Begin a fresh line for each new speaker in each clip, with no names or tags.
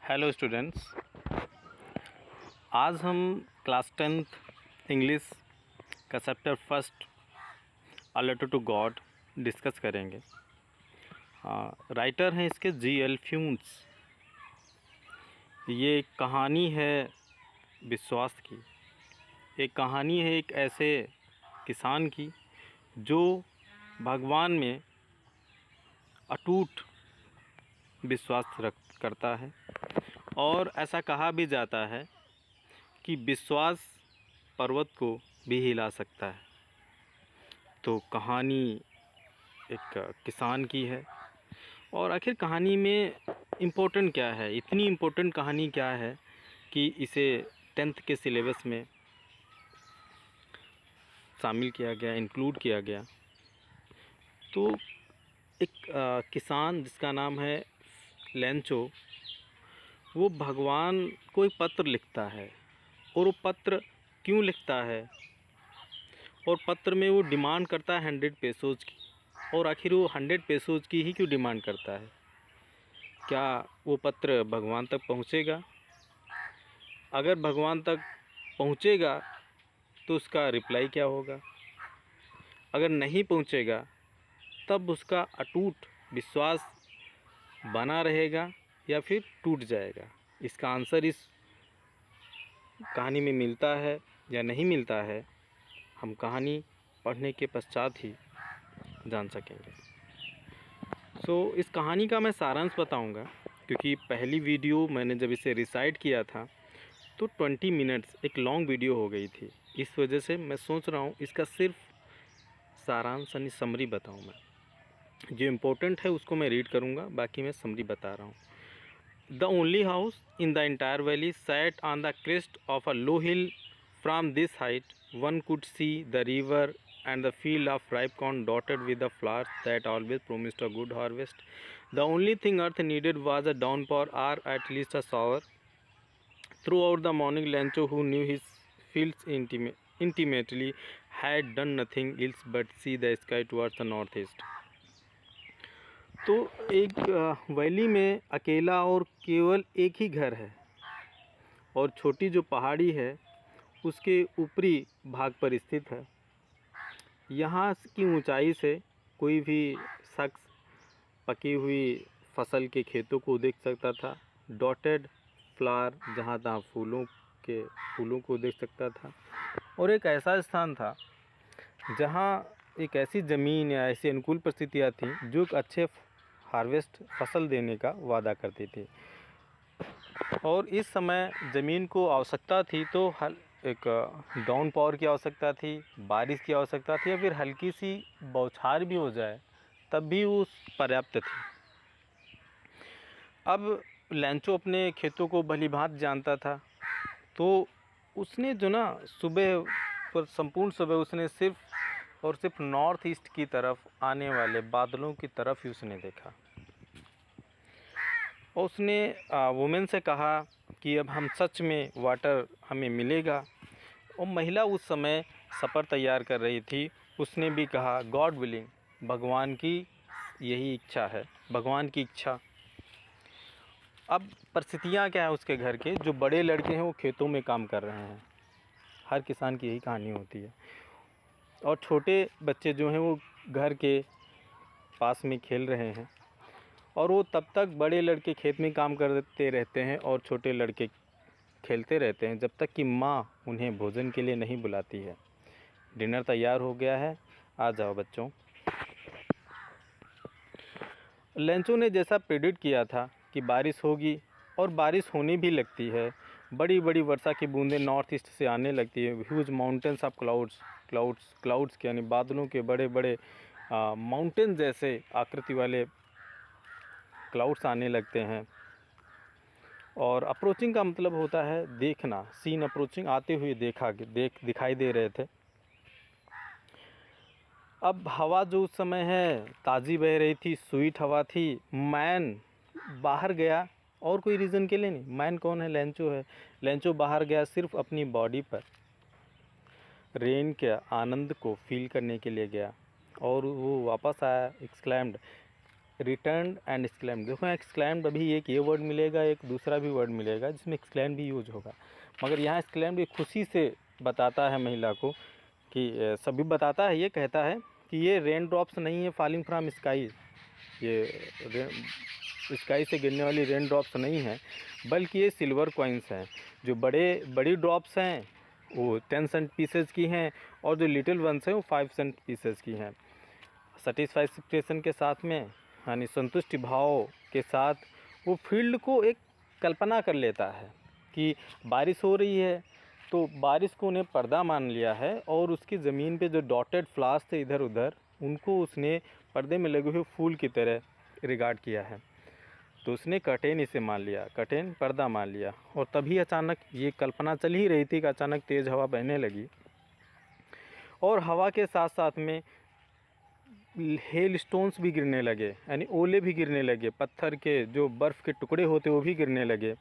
Hello students, आज हम class 10th English का chapter first a letter to God discuss करेंगे। राइटर हैं इसके जी.एल. फ्यून्स। ये एक कहानी है विश्वास की। एक कहानी है एक ऐसे किसान की जो भगवान में अटूट विश्वास करता है, और ऐसा कहा भी जाता है कि विश्वास पर्वत को भी हिला सकता है। तो कहानी एक किसान की है, और आखिर कहानी में इम्पोर्टेंट क्या है, इतनी इम्पोर्टेंट कहानी क्या है कि इसे 10th के सिलेबस में शामिल किया गया, इंक्लूड किया गया। तो एक किसान जिसका नाम है लेंचो, वो भगवान को एक पत्र लिखता है। और वो पत्र क्यों लिखता है, और पत्र में वो डिमांड करता है 100 पेसोज की। और आखिर वो 100 पेसोज की ही क्यों डिमांड करता है? क्या वो पत्र भगवान तक पहुंचेगा? अगर भगवान तक पहुंचेगा तो उसका रिप्लाई क्या होगा? अगर नहीं पहुंचेगा तब उसका अटूट विश्वास बना रहेगा या फिर टूट जाएगा? इसका आंसर इस कहानी में मिलता है या नहीं मिलता है, हम कहानी पढ़ने के पश्चात ही जान सकेंगे। इस कहानी का मैं सारांश बताऊंगा, क्योंकि पहली वीडियो मैंने जब इसे रिसाइट किया था तो 20 मिनट्स एक लॉन्ग वीडियो हो गई थी। इस वजह से मैं सोच रहा हूँ इसका सिर्फ सारांश यानी समरी बताऊँ। मैं जो इम्पोर्टेंट है उसको मैं रीड करूँगा, बाकी मैं समरी बता रहा हूँ। The only house in the entire valley sat on the crest of a low hill. From this height, one could see the river and the field of ripe corn dotted with the flowers that always promised a good harvest. The only thing earth needed was a downpour, or at least a shower. Throughout the morning, Lancho, who knew his fields intimately, had done nothing else but see the sky towards the northeast. तो एक valley में अकेला और केवल एक ही घर है, और छोटी जो पहाड़ी है उसके ऊपरी भाग पर स्थित है। यहाँ की ऊंचाई से कोई भी शख्स पकी हुई फसल के खेतों को देख सकता था। डॉटेड फ्लावर, जहाँ तहाँ फूलों को देख सकता था। और एक ऐसा स्थान था जहाँ एक ऐसी ज़मीन या ऐसी अनुकूल परिस्थितियाँ थीं जो एक अच्छे हार्वेस्ट फसल देने का वादा करती थी। और इस समय ज़मीन को आवश्यकता थी तो एक डाउन पावर की आवश्यकता थी, बारिश की आवश्यकता थी, या फिर हल्की सी बौछार भी हो जाए तब भी वो पर्याप्त थी। अब लेंचो अपने खेतों को भलीभांति जानता था, तो उसने जो ना सुबह पर संपूर्ण सुबह उसने सिर्फ और सिर्फ नॉर्थ ईस्ट की तरफ आने वाले बादलों की तरफ ही उसने देखा। और उसने वुमेन से कहा कि अब हम सच में वाटर हमें मिलेगा। और महिला उस समय सफ़र तैयार कर रही थी। उसने भी कहा गॉड विलिंग, भगवान की यही इच्छा है, भगवान की इच्छा। अब परिस्थितियाँ क्या है उसके घर के, जो बड़े लड़के हैं वो खेतों में काम कर रहे हैं। हर किसान की यही कहानी होती है। और छोटे बच्चे जो हैं वो घर के पास में खेल रहे हैं, और वो तब तक बड़े लड़के खेत में काम करते रहते हैं और छोटे लड़के खेलते रहते हैं जब तक कि माँ उन्हें भोजन के लिए नहीं बुलाती है। डिनर तैयार हो गया है, आ जाओ बच्चों। लेंचो ने जैसा प्रेडिक्ट किया था कि बारिश होगी, और बारिश होने भी लगती है। बड़ी बड़ी वर्षा की बूंदें नॉर्थ ईस्ट से आने लगती है। ह्यूज माउंटेन्स ऑफ क्लाउड्स के यानी बादलों के बड़े बड़े माउंटेन जैसे आकृति वाले क्लाउड्स आने लगते हैं। और अप्रोचिंग का मतलब होता है देखना, सीन अप्रोचिंग, आते हुए दिखाई दे रहे थे। अब हवा जो उस समय है ताज़ी बह रही थी, स्वीट हवा थी। मैन बाहर गया, और कोई रीज़न के लिए नहीं। मैन कौन है? लेंचो है। लेंचो बाहर गया सिर्फ अपनी बॉडी पर रेन के आनंद को फील करने के लिए गया, और वो वापस आया एक्सक्लेम्ड, रिटर्न्ड एंड एक्सक्लेम्ड। देखो एक्सक्लेम्ड अभी एक ये वर्ड मिलेगा, एक दूसरा भी वर्ड मिलेगा जिसमें एक्सक्लेम्ड भी यूज होगा, मगर यहाँ एक्सक्लेम्ड खुशी से बताता है महिला को कि सभी बताता है, ये कहता है कि ये रेन ड्रॉप्स नहीं है फॉलिंग फ्रॉम स्काई, ये स्काई से गिरने वाली रेन ड्रॉप्स नहीं है, बल्कि ये सिल्वर कॉइन्स हैं। जो बड़ी ड्रॉप्स हैं वो 10 सेंट पीसेस की हैं, और जो लिटिल वंस हैं वो 5 सेंट पीसेस की हैं। सेटिस्फाइड एक्सप्रेशन के साथ में, यानी संतुष्टि भाव के साथ, वो फील्ड को एक कल्पना कर लेता है कि बारिश हो रही है, तो बारिश को उन्हें पर्दा मान लिया है, और उसकी ज़मीन पे जो डॉटेड फ्लावर्स थे इधर उधर, उनको उसने पर्दे में लगे हुए फूल की तरह रिगार्ड किया है। तो उसने कर्टेन इसे मान लिया, कर्टेन पर्दा मान लिया, और तभी अचानक ये कल्पना चल ही रही थी कि अचानक तेज़ हवा बहने लगी, और हवा के साथ साथ में हेल स्टोन्स भी गिरने लगे, यानी ओले भी गिरने लगे, पत्थर के जो बर्फ़ के टुकड़े होते वो भी गिरने लगे।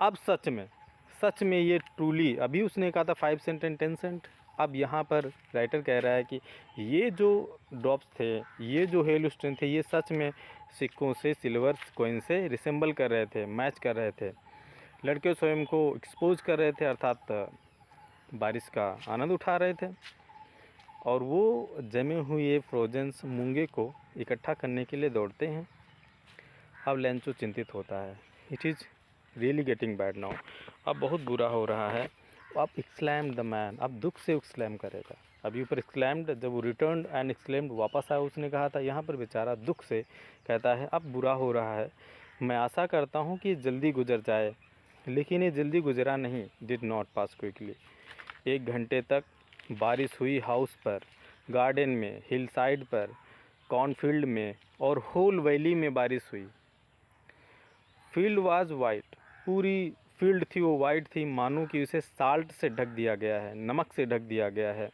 अब सच में ये ट्रूली, अभी उसने कहा था 5 सेंट एंड 10 सेंट, अब यहाँ पर राइटर कह रहा है कि ये जो ड्रॉप्स थे, ये जो हेल स्टोन थे, ये सच में सिक्कों से, सिल्वर कॉइन से रिसेंबल कर रहे थे, मैच कर रहे थे। लड़के स्वयं को एक्सपोज कर रहे थे, अर्थात बारिश का आनंद उठा रहे थे, और वो जमे हुए फ्रोजन्स मूंगे को इकट्ठा करने के लिए दौड़ते हैं। अब लेंचो चिंतित होता है, it is really getting bad now, अब बहुत बुरा हो रहा है। अब एक्सक्लेम्ड द मैन, अब दुख से एक्सक्लेम करेगा। अभी ऊपर एक्सक्लेम्ड, जब वो रिटर्न्ड एंड एक्सक्लेम्ड वापस आया उसने कहा था, यहाँ पर बेचारा दुख से कहता है अब बुरा हो रहा है, मैं आशा करता हूँ कि जल्दी गुजर जाए, लेकिन ये जल्दी गुजरा नहीं, डिड नॉट पास क्विकली। 1 घंटे तक बारिश हुई हाउस पर, गार्डन में, हिल साइड पर, कॉर्नफील्ड में, और होल वैली में बारिश हुई। फील्ड वाज वाइट, पूरी फील्ड थी वो वाइट थी, मानो कि उसे साल्ट से ढक दिया गया है, नमक से ढक दिया गया है।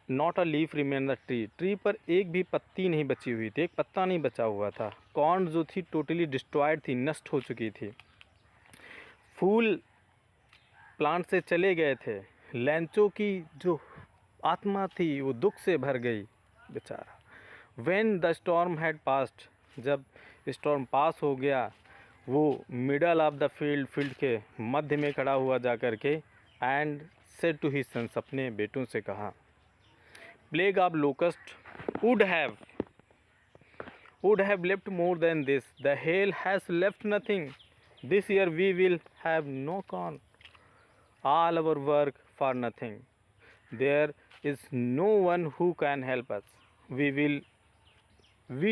Not a leaf remain the tree, tree पर एक भी पत्ती नहीं बची हुई थी, एक पत्ता नहीं बचा हुआ था। कॉर्न जो थी टोटली डिस्ट्रॉयड थी, नष्ट हो चुकी थी। फूल प्लांट से चले गए थे। लेंचो की जो आत्मा थी वो दुख से भर गई बेचारा। When the storm had passed, जब स्टॉर्म पास हो गया, वो मिडल ऑफ द फील्ड के मध्य में खड़ा हुआ जा कर के, and said to his sons, अपने बेटों से कहा, plague of locust would have left more than this, the hail has left nothing, this year we will have no corn, all our work for nothing, there is no one who can help us, we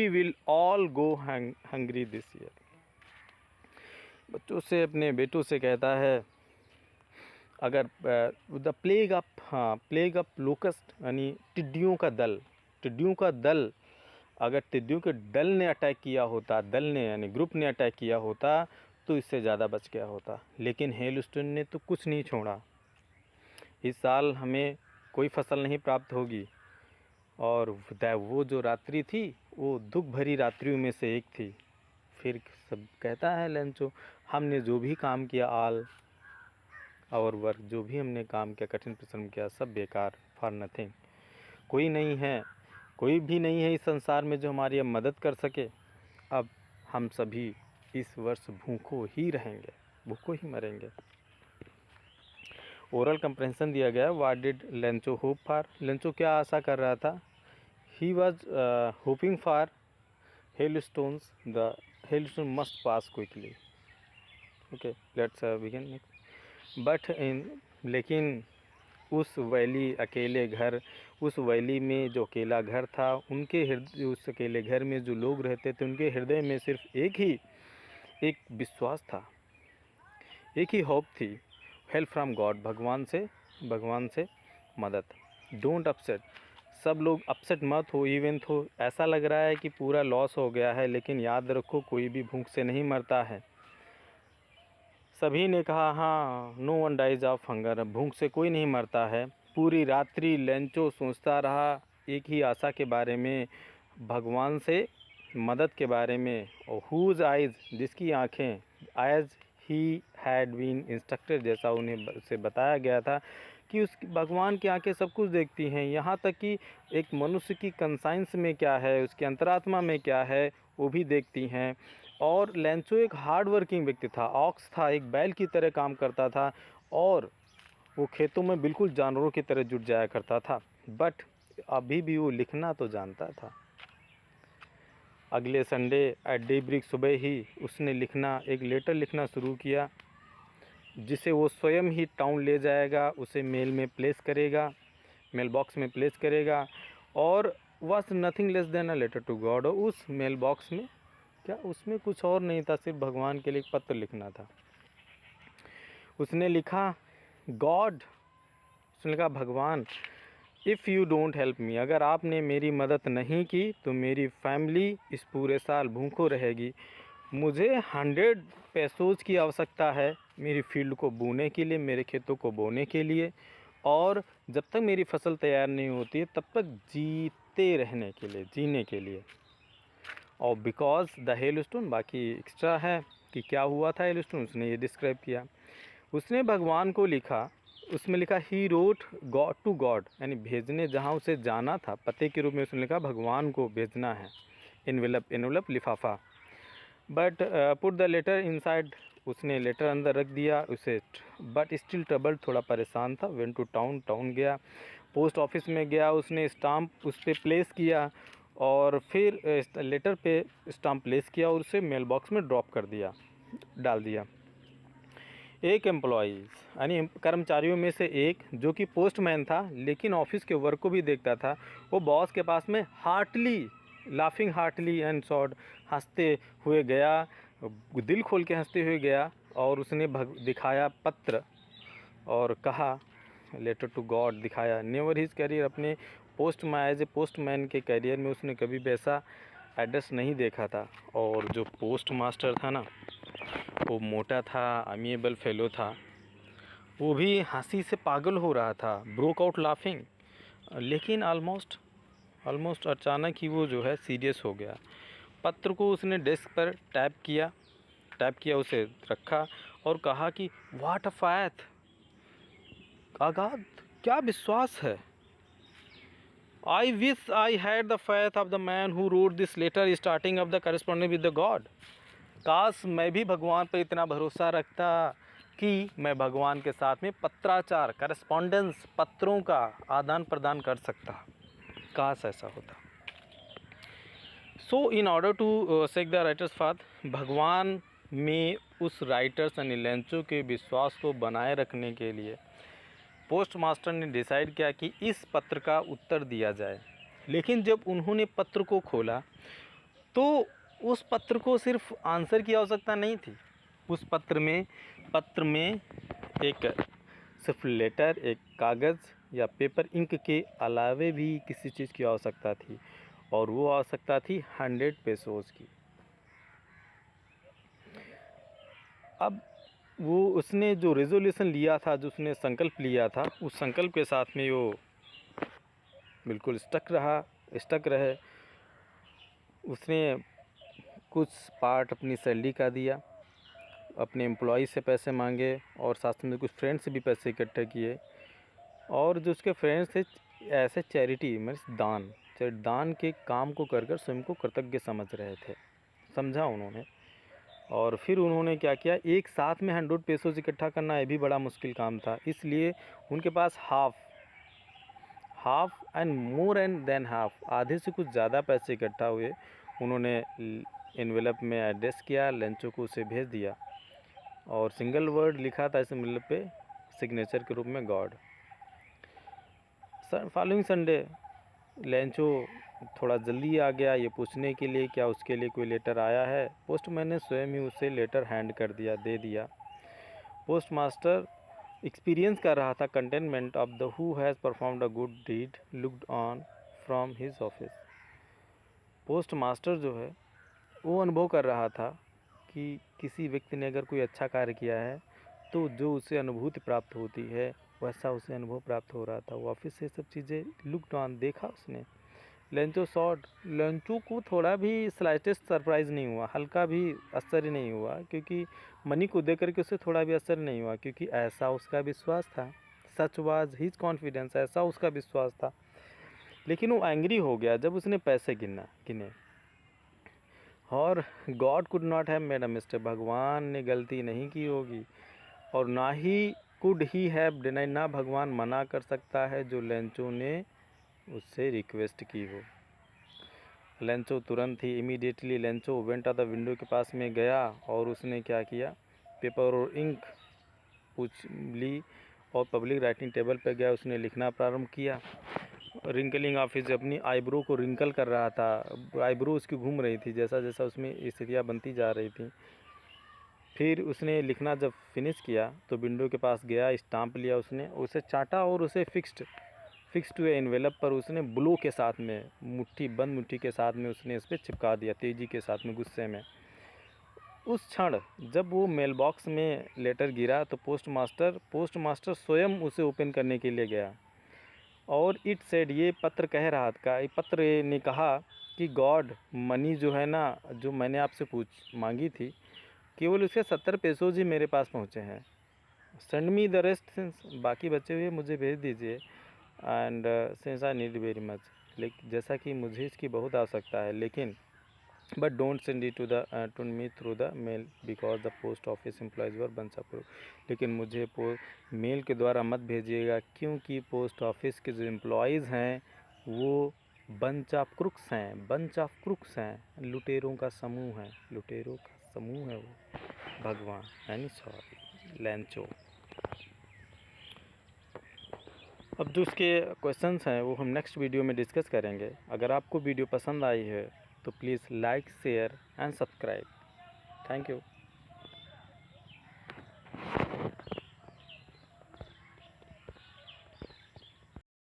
will all go hungry this year। बच्चों से, अपने बेटों से कहता है, अगर the plague of locust, यानी टिड्डियों का दल, अगर टिड्डियों के दल ने अटैक किया होता, दल ने यानी ग्रुप ने अटैक किया होता, तो इससे ज़्यादा बच गया होता, लेकिन हेलस्टोन ने तो कुछ नहीं छोड़ा। इस साल हमें कोई फसल नहीं प्राप्त होगी, और वो जो रात्रि थी वो दुख भरी रात्रियों में से एक थी। फिर सब कहता है लेंचो, हमने जो भी काम किया, ऑल आवर वर्क, जो भी हमने काम किया, कठिन परिश्रम किया, सब बेकार, फॉर नथिंग। कोई भी नहीं है इस संसार में जो हमारी अब मदद कर सके। अब हम सभी इस वर्ष भूखों ही रहेंगे, भूखों ही मरेंगे। ओरल कंप्रेंशन दिया गया, what did Lencho hope for, Lencho क्या आशा कर रहा था, he was hoping for hailstones, the hailstone must pass quickly. Okay, let's begin next. But लेकिन उस वैली में जो अकेला घर था, उनके हृदय, उस अकेले घर में जो लोग रहते थे, उनके हृदय में सिर्फ एक विश्वास था, एक ही होप थी, हेल्प फ्रॉम गॉड, भगवान से मदद। डोंट अपसेट, सब लोग अपसेट मत हो, इवन तो ऐसा लग रहा है कि पूरा लॉस हो गया है, लेकिन याद रखो कोई भी भूख से नहीं मरता है। सभी ने कहा, हाँ, no one dies of hunger, भूख से कोई नहीं मरता है। पूरी रात्रि लेंचो सोचता रहा एक ही आशा के बारे में, भगवान से मदद के बारे में, और हुज आइज़, जिसकी आँखें, as he had been instructed, जैसा उन्हें से बताया गया था कि उस भगवान की आंखें सब कुछ देखती हैं, यहाँ तक कि एक मनुष्य की कंसाइंस में क्या है, उसकी अंतरात्मा में क्या है, वो भी देखती हैं। और लेंचो एक हार्ड वर्किंग व्यक्ति था, ऑक्स था, एक बैल की तरह काम करता था और वो खेतों में बिल्कुल जानवरों की तरह जुट जाया करता था। बट अभी भी वो लिखना तो जानता था। अगले संडे एट डेब्रेक सुबह ही उसने एक लेटर लिखना शुरू किया, जिसे वो स्वयं ही टाउन ले जाएगा, उसे मेल में प्लेस करेगा, मेल बॉक्स में प्लेस करेगा। और was nothing less than a letter to God. उस मेल बॉक्स में क्या, उसमें कुछ और नहीं था, सिर्फ भगवान के लिए एक पत्र लिखना था। उसने लिखा गॉड, उसने लिखा भगवान, if you don't help me, अगर आपने मेरी मदद नहीं की तो मेरी फैमिली इस पूरे साल भूखों रहेगी। मुझे 100 पैसोज की आवश्यकता है मेरी फील्ड को बोने के लिए, मेरे खेतों को बोने के लिए, और जब तक मेरी फसल तैयार नहीं होती तब तक जीते रहने के लिए, जीने के लिए। और बिकॉज द हेलस्टोन, बाकी एक्स्ट्रा है कि क्या हुआ था हेलस्टोन, उसने ये डिस्क्राइब किया। उसने भगवान को लिखा, उसमें लिखा ही रोट गॉड टू गॉड, यानी भेजने, जहाँ उसे जाना था पते के रूप में उसने लिखा भगवान को भेजना है, एनवेलप लिफाफा। But put the letter inside, उसने लेटर अंदर रख दिया उसे। बट स्टिल ट्रबल, थोड़ा परेशान था। वेंट टू टाउन गया, पोस्ट ऑफिस में गया, उसने स्टाम्प उस पर प्लेस किया और फिर लेटर पे स्टाम्प प्लेस किया और उसे मेल बॉक्स में ड्रॉप कर दिया, डाल दिया। एक एम्प्लॉइज़ यानी कर्मचारियों में से एक, जो कि पोस्टमैन था लेकिन ऑफिस के वर्क को भी देखता था, वो बॉस के पास में लाफिंग हार्टली एंड सॉड, हंसते हुए गया, दिल खोल के हंसते हुए गया और उसने दिखाया पत्र और कहा, लेटर टू गॉड दिखाया। नेवर हिज करियर, अपने एज ए पोस्टमैन के करियर में उसने कभी वैसा एड्रेस नहीं देखा था। और जो पोस्ट मास्टर था ना, वो मोटा था, अमीएबल फेलो था, वो भी हंसी से पागल हो रहा था, ब्रोक आउट लाफिंग। लेकिन ऑलमोस्ट अचानक ही वो जो है सीरियस हो गया। पत्र को उसने डेस्क पर टैप किया, उसे रखा और कहा कि व्हाट अ फैथ, आगाध क्या विश्वास है। I wish I had the faith of the man who wrote this letter starting of the corresponding with the God. काश मैं भी भगवान पर इतना भरोसा रखता कि मैं भगवान के साथ में पत्राचार, करस्पॉन्डेंस, पत्रों का आदान प्रदान कर सकता। काश ऐसा होता। So in order to sake the writer's faith, भगवान में उस राइटर्स यानी लेंचो के विश्वास को बनाए रखने के लिए पोस्ट मास्टर ने डिसाइड किया कि इस पत्र का उत्तर दिया जाए। लेकिन जब उन्होंने पत्र को खोला तो उस पत्र को सिर्फ आंसर की आवश्यकता नहीं थी। उस पत्र में एक सिर्फ लेटर, एक कागज़ या पेपर इंक के अलावे भी किसी चीज़ की आवश्यकता थी, और वो आवश्यकता थी 100 पैसोज़ की। अब वो उसने जो रेजोल्यूशन लिया था, जो उसने संकल्प लिया था, उस संकल्प के साथ में वो बिल्कुल स्टक रहे। उसने कुछ पार्ट अपनी सैलरी का दिया, अपने एम्प्लॉय से पैसे मांगे और साथ में कुछ फ्रेंड्स से भी पैसे इकट्ठे किए। और जो उसके फ्रेंड्स थे, ऐसे चैरिटी मीन्स दान के काम को कर स्वयं को कृतज्ञ समझ रहे थे, समझा उन्होंने। और फिर उन्होंने क्या किया, एक साथ में 100 पैसों इकट्ठा करना ये भी बड़ा मुश्किल काम था, इसलिए उनके पास half and more and then half, आधे से कुछ ज़्यादा पैसे इकट्ठा हुए। उन्होंने एनवेलप में एड्रेस किया, लेंचो को उसे भेज दिया और सिंगल वर्ड लिखा था इस एनवेलप पे, सिग्नेचर के रूप में गॉड। फॉलोइंग संडे लेंचो थोड़ा जल्दी आ गया ये पूछने के लिए क्या उसके लिए कोई लेटर आया है। पोस्टमैन ने स्वयं ही उसे लेटर हैंड कर दिया, दे दिया। पोस्ट मास्टर एक्सपीरियंस कर रहा था contentment of the who has performed a good deed looked on from his office. Post master जो है वो अनुभव कर रहा था कि किसी व्यक्ति ने अगर कोई अच्छा कार्य किया है तो जो उसे अनुभूति प्राप्त होती है वैसा उसे अनुभव प्राप्त हो रहा था। वो ऑफिस से सब चीज़ें लुक्ड ऑन, देखा उसने। लेंचो को थोड़ा भी स्लाइटेस्ट सरप्राइज़ नहीं हुआ, हल्का भी असर ही नहीं हुआ, क्योंकि मनी को देख करके उसे थोड़ा भी असर नहीं हुआ, क्योंकि ऐसा उसका विश्वास था। सच वाज हिज कॉन्फिडेंस, ऐसा उसका विश्वास था। लेकिन वो एंग्री हो गया जब उसने पैसे गिने। और God could not have made a mistake, भगवान ने गलती नहीं की होगी, और ना he could he have denied, ना भगवान मना कर सकता है जो लेंचो ने उससे रिक्वेस्ट की हो। लेंचो तुरंत ही immediately Lencho went a the window के पास में गया और उसने क्या किया, पेपर और इंक पूछ ली और पब्लिक राइटिंग टेबल पर गया, उसने लिखना प्रारंभ किया। रिंकलिंग ऑफ हिज, अपनी आईब्रो को रिंकल कर रहा था, आईब्रो उसकी घूम रही थी जैसा जैसा उसमें स्थितियाँ बनती जा रही थी। फिर उसने लिखना जब फिनिश किया तो विंडो के पास गया, स्टाम्प लिया, उसने उसे चाटा और उसे फिक्स टू एनवेलप पर उसने ब्लो के साथ में, बंद मुट्ठी के साथ में उसने इस पर चिपका दिया, तेज़ी के साथ में, गुस्से में। उस क्षण जब वो मेल बॉक्स में लेटर गिरा तो पोस्टमास्टर स्वयं उसे ओपन करने के लिए गया और इट सेड, ये पत्र कह रहा था, ये पत्र ने कहा कि गॉड, मनी जो है ना, जो मैंने आपसे मांगी थी, केवल उसके 70 पैसों ही मेरे पास पहुँचे हैं। सेंड मी द रेस्ट, बाकी बचे हुए मुझे भेज दीजिए। And since I need very much, लेकिन जैसा कि मुझे इसकी बहुत आवश्यकता है, लेकिन but don't send it to me through the mail because the post office employees were bunch of crooks, लेकिन मुझे मेल के द्वारा मत भेजिएगा क्योंकि पोस्ट ऑफिस के जो एम्प्लॉयज़ हैं वो बंच ऑफ क्रूक्स हैं, लुटेरों का समूह है वो, भगवान यानी सॉरी लेंचो। अब जो उसके क्वेश्चंस हैं वो हम नेक्स्ट वीडियो में डिस्कस करेंगे। अगर आपको वीडियो पसंद आई है तो please like, share and subscribe. Thank you.